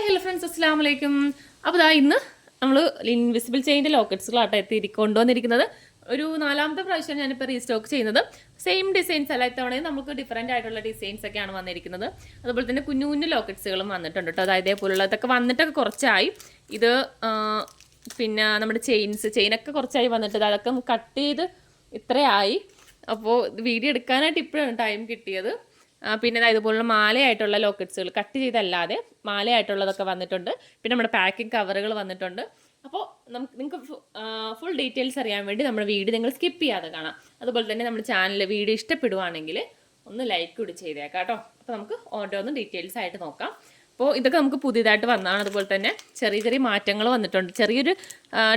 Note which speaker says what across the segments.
Speaker 1: Hello friends, അസ്സലാമു അലൈക്കും. അപ്പോൾ ഇന്ന് നമ്മൾ ഇൻവിസിബിൾ ചെയിൻ്റെ ലോക്കറ്റ്സുകളായിട്ട് കൊണ്ടുവന്നിരിക്കുന്നത് ഒരു 4ാമത്തെ പ്രാവശ്യം ഞാനിപ്പോൾ റീസ്റ്റോക്ക് ചെയ്യുന്നത്. സെയിം ഡിസൈൻസ് അല്ല, ഇത്തവണയും നമുക്ക് ഡിഫറൻ്റ് ആയിട്ടുള്ള ഡിസൈൻസ് ഒക്കെയാണ് വന്നിരിക്കുന്നത്. അതുപോലെ തന്നെ കുഞ്ഞു കുഞ്ഞു ലോക്കറ്റ്സുകളും വന്നിട്ടുണ്ട് കേട്ടോ. അതായത് ഇതേപോലുള്ളതൊക്കെ വന്നിട്ടൊക്കെ കുറച്ചായി. ഇത് പിന്നെ നമ്മുടെ ചെയിനൊക്കെ കുറച്ചായി വന്നിട്ട് അതൊക്കെ കട്ട് ചെയ്ത് ഇത്രയായി. അപ്പോൾ വീഡിയോ എടുക്കാനായിട്ട് ഇപ്പോഴാണ് ടൈം കിട്ടിയത്. പിന്നെ ഇതുപോലുള്ള മാലയായിട്ടുള്ള ലോക്കറ്റ്സുകൾ കട്ട് ചെയ്തല്ലാതെ മാലയായിട്ടുള്ളതൊക്കെ വന്നിട്ടുണ്ട്. പിന്നെ നമ്മുടെ പാക്കിംഗ് കവറുകൾ വന്നിട്ടുണ്ട്. അപ്പോൾ നിങ്ങൾക്ക് ഫുൾ ഡീറ്റെയിൽസ് അറിയാൻ വേണ്ടി നമ്മുടെ വീഡിയോ നിങ്ങൾ സ്കിപ്പ് ചെയ്യാതെ കാണാം. അതുപോലെ തന്നെ നമ്മുടെ ചാനൽ വീഡിയോ ഇഷ്ടപ്പെടുവാണെങ്കിൽ ഒന്ന് ലൈക്ക് കൂടി ചെയ്തേക്കാം കേട്ടോ. അപ്പോൾ നമുക്ക് ഓരോന്നും ഡീറ്റെയിൽസ് ആയിട്ട് നോക്കാം. അപ്പോൾ ഇതൊക്കെ നമുക്ക് പുതിയതായിട്ട് വന്നതാണ്. അതുപോലെ തന്നെ ചെറിയ ചെറിയ മാറ്റങ്ങൾ വന്നിട്ടുണ്ട്. ചെറിയൊരു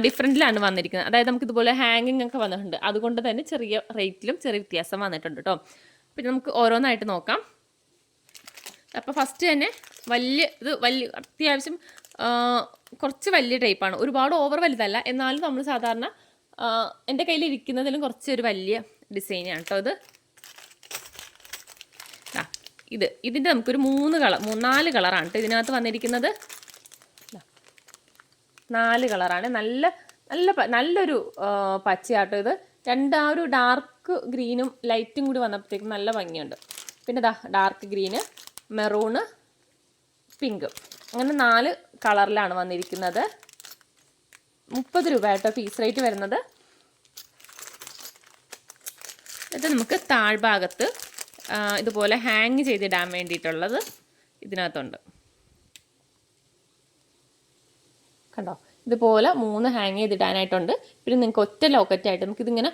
Speaker 1: ഡിഫറൻറ്റിലാണ് വന്നിരിക്കുന്നത്. അതായത് നമുക്ക് ഇതുപോലെ ഹാങ്ങിങ് ഒക്കെ വന്നിട്ടുണ്ട്. അതുകൊണ്ട് തന്നെ ചെറിയ റേറ്റിലും ചെറിയ വ്യത്യാസം വന്നിട്ടുണ്ട് കേട്ടോ. പിന്നെ നമുക്ക് ഓരോന്നായിട്ട് നോക്കാം. അപ്പോൾ ഫസ്റ്റ് തന്നെ വലിയ അത്യാവശ്യം കുറച്ച് വലിയ ടൈപ്പാണ്. ഒരുപാട് ഓവർ വലുതല്ല, എന്നാലും നമ്മൾ സാധാരണ എൻ്റെ കയ്യിൽ ഇരിക്കുന്നതിലും കുറച്ചൊരു വലിയ ഡിസൈനാണ് കേട്ടോ. ഇതിൻ്റെ നമുക്കൊരു 4 കളറാണ് കേട്ടോ ഇതിനകത്ത് വന്നിരിക്കുന്നത്. 4 കളറാണ്. നല്ലൊരു പച്ചയാട്ടോ ഇത്. ആ ഒരു ഡാർക്ക് ഗ്രീനും ലൈറ്റും കൂടി വന്നപ്പോഴത്തേക്കും നല്ല ഭംഗിയുണ്ട്. പിന്നെ ഡാർക്ക് ഗ്രീന്, മെറൂണ്, പിങ്ക്, അങ്ങനെ 4 കളറിലാണ് വന്നിരിക്കുന്നത്. 30 രൂപ കേട്ടോ പീസ് റേറ്റ് വരുന്നത്. ഇത് നമുക്ക് താഴ്ഭാഗത്ത് ഇതുപോലെ ഹാങ് ചെയ്തിടാൻ വേണ്ടിയിട്ടുള്ളത് ഇതിനകത്തുണ്ട്. കണ്ടോ, ഇതുപോലെ 3 ഹാങ് ചെയ്തിടാനായിട്ടുണ്ട്. പിന്നെ നിങ്ങൾക്ക് ഒറ്റ ലോക്കറ്റായിട്ട് നമുക്കിതിങ്ങനെ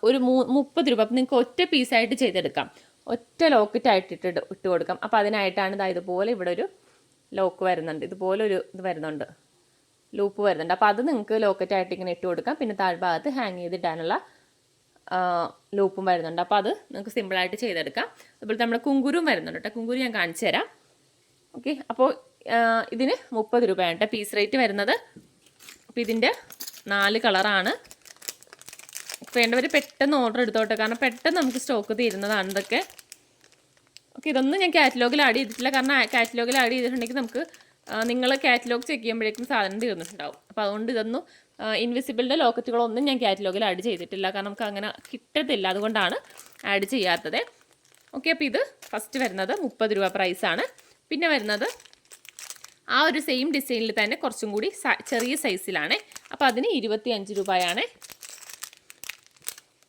Speaker 1: ഒരു 30 രൂപ. അപ്പം നിങ്ങൾക്ക് ഒറ്റ പീസായിട്ട് ചെയ്തെടുക്കാം. ഒറ്റ ലോക്കറ്റായിട്ട് ഇട്ട് കൊടുക്കാം. അപ്പോൾ അതിനായിട്ടാണ് ഇതുപോലെ ഇവിടെ ഒരു ലോക്ക് വരുന്നുണ്ട്. ഇതുപോലെ ഒരു ഇത് വരുന്നുണ്ട്, ലൂപ്പ് വരുന്നുണ്ട്. അപ്പോൾ അത് നിങ്ങൾക്ക് ലോക്കറ്റായിട്ട് ഇങ്ങനെ ഇട്ട് കൊടുക്കാം. പിന്നെ താഴ്ഭാഗത്ത് ഹാങ് ചെയ്തിടാനുള്ള ലൂപ്പും വരുന്നുണ്ട്. അപ്പോൾ അത് നിങ്ങൾക്ക് സിമ്പിളായിട്ട് ചെയ്തെടുക്കാം. അതുപോലെ നമ്മുടെ കുങ്കുരും വരുന്നുണ്ട് കേട്ടോ. കുങ്കുരു ഞാൻ കാണിച്ചു തരാം. ഓക്കെ, അപ്പോൾ ഇതിന് 30 രൂപയാണ് കേട്ടോ പീസ് റേറ്റ് വരുന്നത്. അപ്പോൾ ഇതിൻ്റെ 4 കളറാണ്. വേണ്ടവർ പെട്ടെന്ന് ഓർഡർ എടുത്തോട്ടെ, കാരണം പെട്ടെന്ന് നമുക്ക് സ്റ്റോക്ക് തീരുന്നതാണ് ഇതൊക്കെ. ഓക്കെ, ഇതൊന്നും ഞാൻ കാറ്റലോഗിൽ ആഡ് ചെയ്തിട്ടില്ല. കാരണം കാറ്റലോഗിൽ ആഡ് ചെയ്തിട്ടുണ്ടെങ്കിൽ നമുക്ക് നിങ്ങൾ കാറ്റലോഗ് ചെക്ക് ചെയ്യുമ്പോഴേക്കും സാധനം തീർന്നിട്ടുണ്ടാവും. അപ്പോൾ അതുകൊണ്ട് ഇതൊന്നും ഇൻവിസിബിളിൻ്റെ ലോക്കറ്റുകളൊന്നും ഞാൻ കാറ്റലോഗിൽ ആഡ് ചെയ്തിട്ടില്ല. കാരണം നമുക്ക് അങ്ങനെ കിട്ടത്തില്ല, അതുകൊണ്ടാണ് ആഡ് ചെയ്യാത്തത്. ഓക്കെ, അപ്പോൾ ഇത് ഫസ്റ്റ് വരുന്നത് 30 രൂപ പ്രൈസാണ്. പിന്നെ വരുന്നത് ആ ഒരു സെയിം ഡിസൈനിൽ തന്നെ കുറച്ചും കൂടി ചെറിയ സൈസിലാണ്. അപ്പോൾ അതിന് 25 രൂപയാണ്.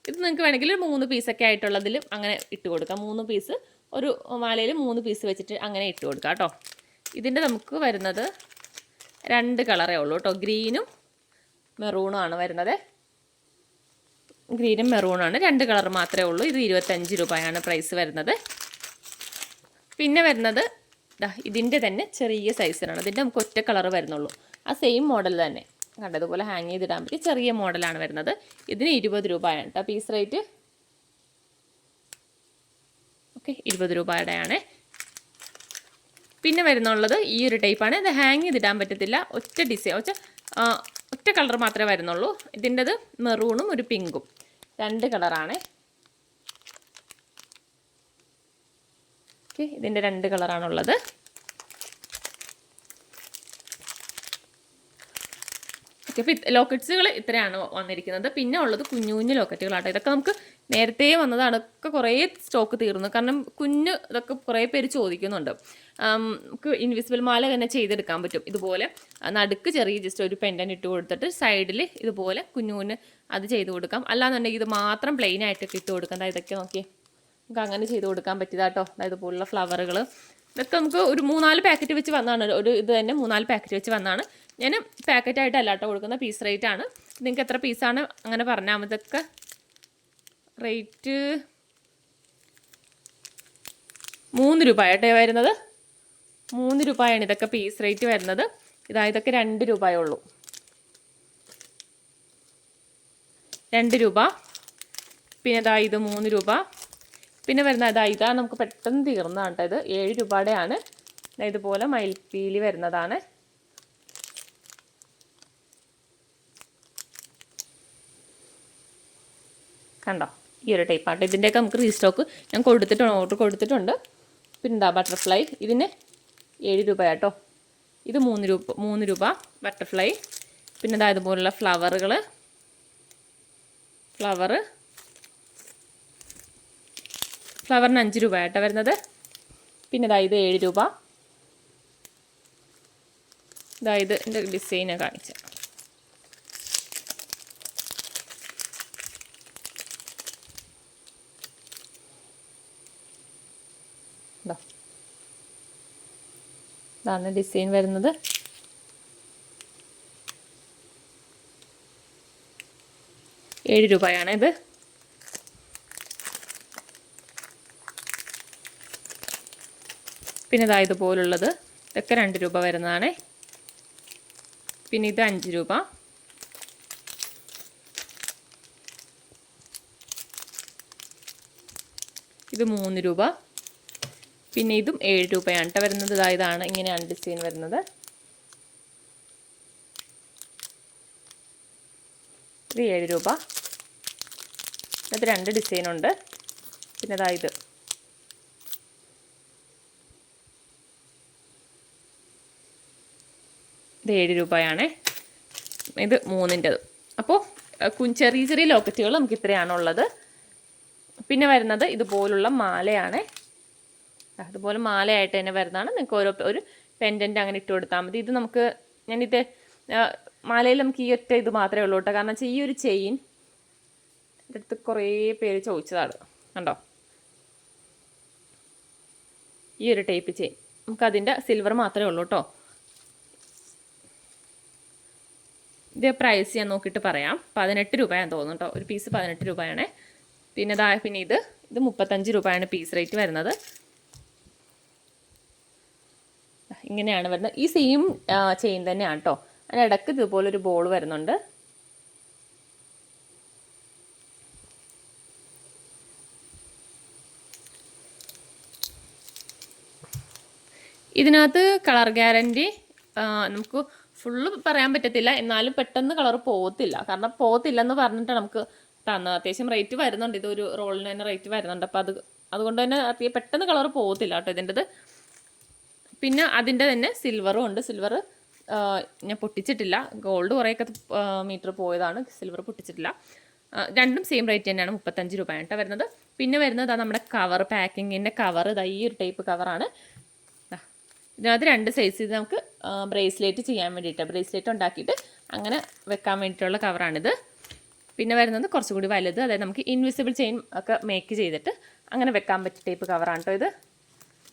Speaker 1: ഇത് നിങ്ങൾക്ക് വേണമെങ്കിൽ 3 പീസൊക്കെ ആയിട്ടുള്ളതിൽ അങ്ങനെ ഇട്ട് കൊടുക്കാം. 3 പീസ് ഒരു മാലയിൽ 3 പീസ് വെച്ചിട്ട് അങ്ങനെ ഇട്ട് കൊടുക്കാം കേട്ടോ. ഇതിൻ്റെ നമുക്ക് വരുന്നത് 2 കളറേ ഉള്ളൂ കേട്ടോ. ഗ്രീനും മെറൂണും ആണ് വരുന്നത്. ഗ്രീനും മെറൂണാണ്, 2 കളർ മാത്രമേ ഉള്ളൂ. ഇത് 25 രൂപയാണ് പ്രൈസ് വരുന്നത്. പിന്നെ വരുന്നത് ഇതിൻ്റെ തന്നെ ചെറിയ സൈസിനാണ്. ഇതിൻ്റെ നമുക്ക് ഒറ്റ കളർ വരുന്നുള്ളൂ. ആ സെയിം മോഡൽ തന്നെ കണ്ടതുപോലെ ഹാങ് ചെയ്തിടാൻ പറ്റി ചെറിയ മോഡലാണ് വരുന്നത്. ഇതിന് 20 രൂപയാണ് കേട്ടോ പീസ് റേറ്റ്. ഓക്കെ, 20 രൂപയുടെയാണ്. പിന്നെ വരുന്നുള്ളത് ഈ ഒരു ടൈപ്പാണ്. ഇത് ഹാങ് ചെയ്തിടാൻ പറ്റത്തില്ല. ഒറ്റ ഡിസൈൻ ഒറ്റ കളർ മാത്രമേ വരുന്നുള്ളൂ. ഇതിൻ്റെത് മെറൂണും ഒരു പിങ്കും, 2 കളറാണ്. ഓക്കെ, ഇതിൻ്റെ 2 കളറാണുള്ളത്. ഓക്കെ, ലോക്കറ്റ്സുകൾ ഇത്രയാണ് വന്നിരിക്കുന്നത്. പിന്നെ ഉള്ളത് കുഞ്ഞു കുഞ്ഞു ലോക്കറ്റുകളാട്ടോ. ഇതൊക്കെ നമുക്ക് നേരത്തെ വന്നതാണ്. ഒക്കെ കുറേ സ്റ്റോക്ക് തീർന്നു. കാരണം ഇതൊക്കെ കുറേ പേര് ചോദിക്കുന്നുണ്ട്. നമുക്ക് ഇൻവിസിബിൾ മാല തന്നെ ചെയ്തെടുക്കാൻ പറ്റും. ഇതുപോലെ നടുക്ക് ചെറിയ ജസ്റ്റ് ഒരു പെൻഡൻ്റ് ഇട്ട് കൊടുത്തിട്ട് സൈഡിൽ ഇതുപോലെ കുഞ്ഞു അത് ചെയ്ത് കൊടുക്കാം. അല്ലാന്നുണ്ടെങ്കിൽ ഇത് മാത്രം പ്ലെയിൻ ആയിട്ടൊക്കെ ഇട്ട് കൊടുക്കാം. ഇതൊക്കെ നോക്കിയേ, നമുക്ക് അങ്ങനെ ചെയ്ത് കൊടുക്കാൻ പറ്റിയതാട്ടോ. അതായത് ഇതുപോലുള്ള ഫ്ലവറുകൾ ഇതൊക്കെ നമുക്ക് ഒരു 3-4 പാക്കറ്റ് വെച്ച് വന്നതാണ്. ഒരു ഇത് തന്നെ 3-4 പാക്കറ്റ് വെച്ച് വന്നതാണ്. ഞാൻ പാക്കറ്റായിട്ടല്ല കേട്ടോ കൊടുക്കുന്ന, പീസ് റേറ്റ് ആണ്. നിങ്ങൾക്ക് എത്ര പീസാണ് അങ്ങനെ പറഞ്ഞാൽ മതി. ഇതൊക്കെ റേറ്റ് 3 രൂപയായിട്ടേ വരുന്നത്. 3 രൂപയാണ് ഇതൊക്കെ പീസ് റേറ്റ് വരുന്നത്. ഇതൊക്കെ 2 രൂപയേ ഉള്ളൂ. 2 രൂപ. പിന്നെ ഇത് 3 രൂപ. പിന്നെ വരുന്ന ഇതാ നമുക്ക് പെട്ടെന്ന് തീർന്നതാണ് കേട്ടോ. ഇത് 7 രൂപയുടെയാണ്. ഇതുപോലെ മയിൽപ്പീലി വരുന്നതാണ്. കണ്ടോ, ഈ ഒരു ടൈപ്പാട്ടോ. ഇതിൻ്റെയൊക്കെ നമുക്ക് റീസ്റ്റോക്ക് ഞാൻ ഓർഡർ കൊടുത്തിട്ടുണ്ട്. പിന്നെ ബട്ടർഫ്ലൈ ഇതിന് 7 രൂപ കേട്ടോ. ഇത് 3 രൂപ ബട്ടർഫ്ലൈ. പിന്നെ ഇതാ ഇതുപോലുള്ള ഫ്ലവറിന് 5 രൂപ ആയിട്ടാണ് വരുന്നത്. പിന്നെ ഇതാ ഇത് 7 രൂപ. ഇതാ ഇത് എൻ്റെ ഡിസൈനാണ് കാണിച്ചത്. ഇതാണ് ഡിസൈൻ വരുന്നത്. ₹7 ഇത്. പിന്നെ ഇതാ ഇതുപോലുള്ളത് ഇതൊക്കെ 2 രൂപ വരുന്നതാണ്. പിന്നെ ഇത് 5 രൂപ. ഇത് 3 രൂപ. പിന്നെ ഇതും 7 രൂപയാണ് കേട്ടോ വരുന്നത്. ഇതാണ് ഇങ്ങനെയാണ് ഡിസൈൻ വരുന്നത്. ഇത് 7 രൂപ. ഇത് 2 ഡിസൈനുണ്ട്. പിന്നെ ഇത് 7 രൂപയാണ്. ഇത് 3ൻ്റെത്. അപ്പോൾ ചെറിയ ചെറിയ ലോക്കറ്റുകൾ നമുക്ക് ഇത്രയാണുള്ളത്. പിന്നെ വരുന്നത് ഇതുപോലുള്ള മാലയാണ്. അതുപോലെ മാലയായിട്ട് തന്നെ വരുന്നതാണ്. നിങ്ങൾക്ക് ഒരു പെൻഡൻറ്റ് അങ്ങനെ ഇട്ട് കൊടുത്താൽ മതി. ഇത് നമുക്ക് ഞാനിത് മാലയിൽ നമുക്ക് ഈ ഒറ്റ ഇത് മാത്രമേ ഉള്ളൂ കേട്ടോ. കാരണം വെച്ചാൽ ഈ ഒരു ചെയിൻ എൻ്റെ അടുത്ത് കുറേ പേര് ചോദിച്ചതാണ്. കണ്ടോ, ഈ ഒരു ടൈപ്പ് ചെയിൻ നമുക്കതിൻ്റെ സിൽവർ മാത്രമേ ഉള്ളൂ കേട്ടോ. ഇത് പ്രൈസ് ഞാൻ നോക്കിയിട്ട് പറയാം. 18 രൂപയാണെന്ന് തോന്നുന്നു കേട്ടോ. ഒരു പീസ് 18 രൂപയാണ്. പിന്നെ ഇത് 35 രൂപയാണ് പീസ് റേറ്റ് വരുന്നത്. ഇങ്ങനെയാണ് വരുന്നത്. ഈ സെയിം ചെയിൻ തന്നെയാണ് കേട്ടോ. അതിനിടയ്ക്ക് ഇതുപോലൊരു ബോൾ വരുന്നുണ്ട്. ഇതിനകത്ത് കളർ ഗ്യാരൻറ്റി നമുക്ക് ഫുള്ള് പറയാൻ പറ്റത്തില്ല. എന്നാലും പെട്ടെന്ന് കളർ പോകത്തില്ല. കാരണം പോകത്തില്ലെന്ന് പറഞ്ഞിട്ട് നമുക്ക് തന്നത്. അത്യാവശ്യം റേറ്റ് വരുന്നുണ്ട്. ഇതൊരു റോളിന് തന്നെ റേറ്റ് വരുന്നുണ്ട്. അപ്പോൾ അതുകൊണ്ട് തന്നെ പെട്ടെന്ന് കളർ പോകത്തില്ല കേട്ടോ ഇതിൻ്റെത്. പിന്നെ അതിൻ്റെ തന്നെ സിൽവറും ഉണ്ട്. സിൽവർ ഞാൻ പൊട്ടിച്ചിട്ടില്ല. ഗോൾഡ് കുറേയൊക്കെ മീറ്റർ പോയതാണ്. സിൽവർ പൊട്ടിച്ചിട്ടില്ല. രണ്ടും സെയിം റേറ്റ് തന്നെയാണ്. 35 രൂപയാണ് കേട്ടോ വരുന്നത്. പിന്നെ വരുന്നത് നമ്മുടെ കവർ, പാക്കിങ്ങിൻ്റെ കവർ. ഈ ഒരു ടൈപ്പ് കവറാണ്. ഇതിനകത്ത് 2 സൈസ്. ഇത് നമുക്ക് ബ്രേസ്ലെറ്റ് ചെയ്യാൻ വേണ്ടിയിട്ട്, ബ്രേസ്ലെറ്റ് ഉണ്ടാക്കിയിട്ട് അങ്ങനെ വെക്കാൻ വേണ്ടിയിട്ടുള്ള കവറാണിത്. പിന്നെ വരുന്നത് കുറച്ചുകൂടി വലുത്. അതായത് നമുക്ക് ഇൻവിസിബിൾ ചെയിൻ ഒക്കെ മേക്ക് ചെയ്തിട്ട് അങ്ങനെ വെക്കാൻ പറ്റിയ ടൈപ്പ് കവറാണ് കേട്ടോ ഇത്.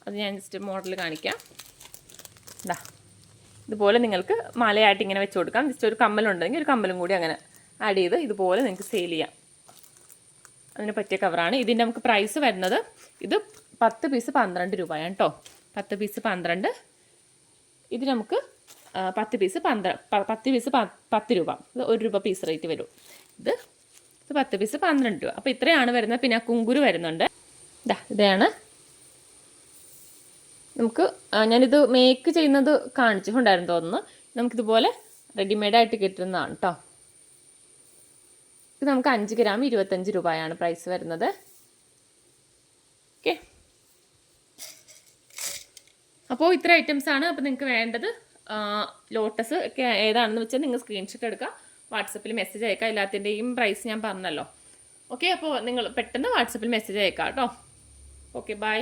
Speaker 1: അത് ഞാൻ ജസ്റ്റ് മോഡൽ കാണിക്കാം. ഇതുപോലെ നിങ്ങൾക്ക് മാലയായിട്ട് ഇങ്ങനെ വെച്ച് കൊടുക്കാം. ജസ്റ്റ് ഒരു കമ്മലുണ്ടെങ്കിൽ ഒരു കമ്മലും കൂടി അങ്ങനെ ആഡ് ചെയ്ത് ഇതുപോലെ നിങ്ങൾക്ക് സെയിൽ ചെയ്യാം. അതിന് പറ്റിയ കവറാണ്. ഇതിൻ്റെ നമുക്ക് പ്രൈസ് വരുന്നത് ഇത് 10 പീസ് 12 രൂപയാണ് കേട്ടോ. 10 പീസ് 12. ഇത് നമുക്ക് 10 പീസ് 10 രൂപ. ഇത് 1 രൂപ പീസ് റേറ്റ് വരും. ഇത് 10 പീസ് 12 രൂപ. അപ്പോൾ ഇത്രയാണ് വരുന്നത്. പിന്നെ കുങ്കുരു വരുന്നുണ്ട്. ഇതാണ് നമുക്ക് ഞാനിത് മേക്ക് ചെയ്യുന്നത് കാണിച്ചിട്ടുണ്ടായിരുന്നു തോന്നുന്നു. നമുക്കിതുപോലെ റെഡിമെയ്ഡായിട്ട് കിട്ടുന്നതാണ് കേട്ടോ. ഇത് നമുക്ക് 5 ഗ്രാം 25 രൂപയാണ് പ്രൈസ് വരുന്നത്. ഓക്കെ, അപ്പോൾ ഇത്ര ഐറ്റംസാണ്. അപ്പോൾ നിങ്ങൾക്ക് വേണ്ടത് ലോട്ടസ് ഒക്കെ ഏതാണെന്ന് വെച്ചാൽ നിങ്ങൾ സ്ക്രീൻഷോട്ട് എടുക്കുക, വാട്സപ്പിൽ മെസ്സേജ് അയക്കുക. എല്ലാത്തിൻ്റെയും പ്രൈസ് ഞാൻ പറഞ്ഞല്ലോ. ഓക്കെ, അപ്പോൾ നിങ്ങൾ പെട്ടെന്ന് വാട്സപ്പിൽ മെസ്സേജ് അയക്കാം കേട്ടോ. Okay, by.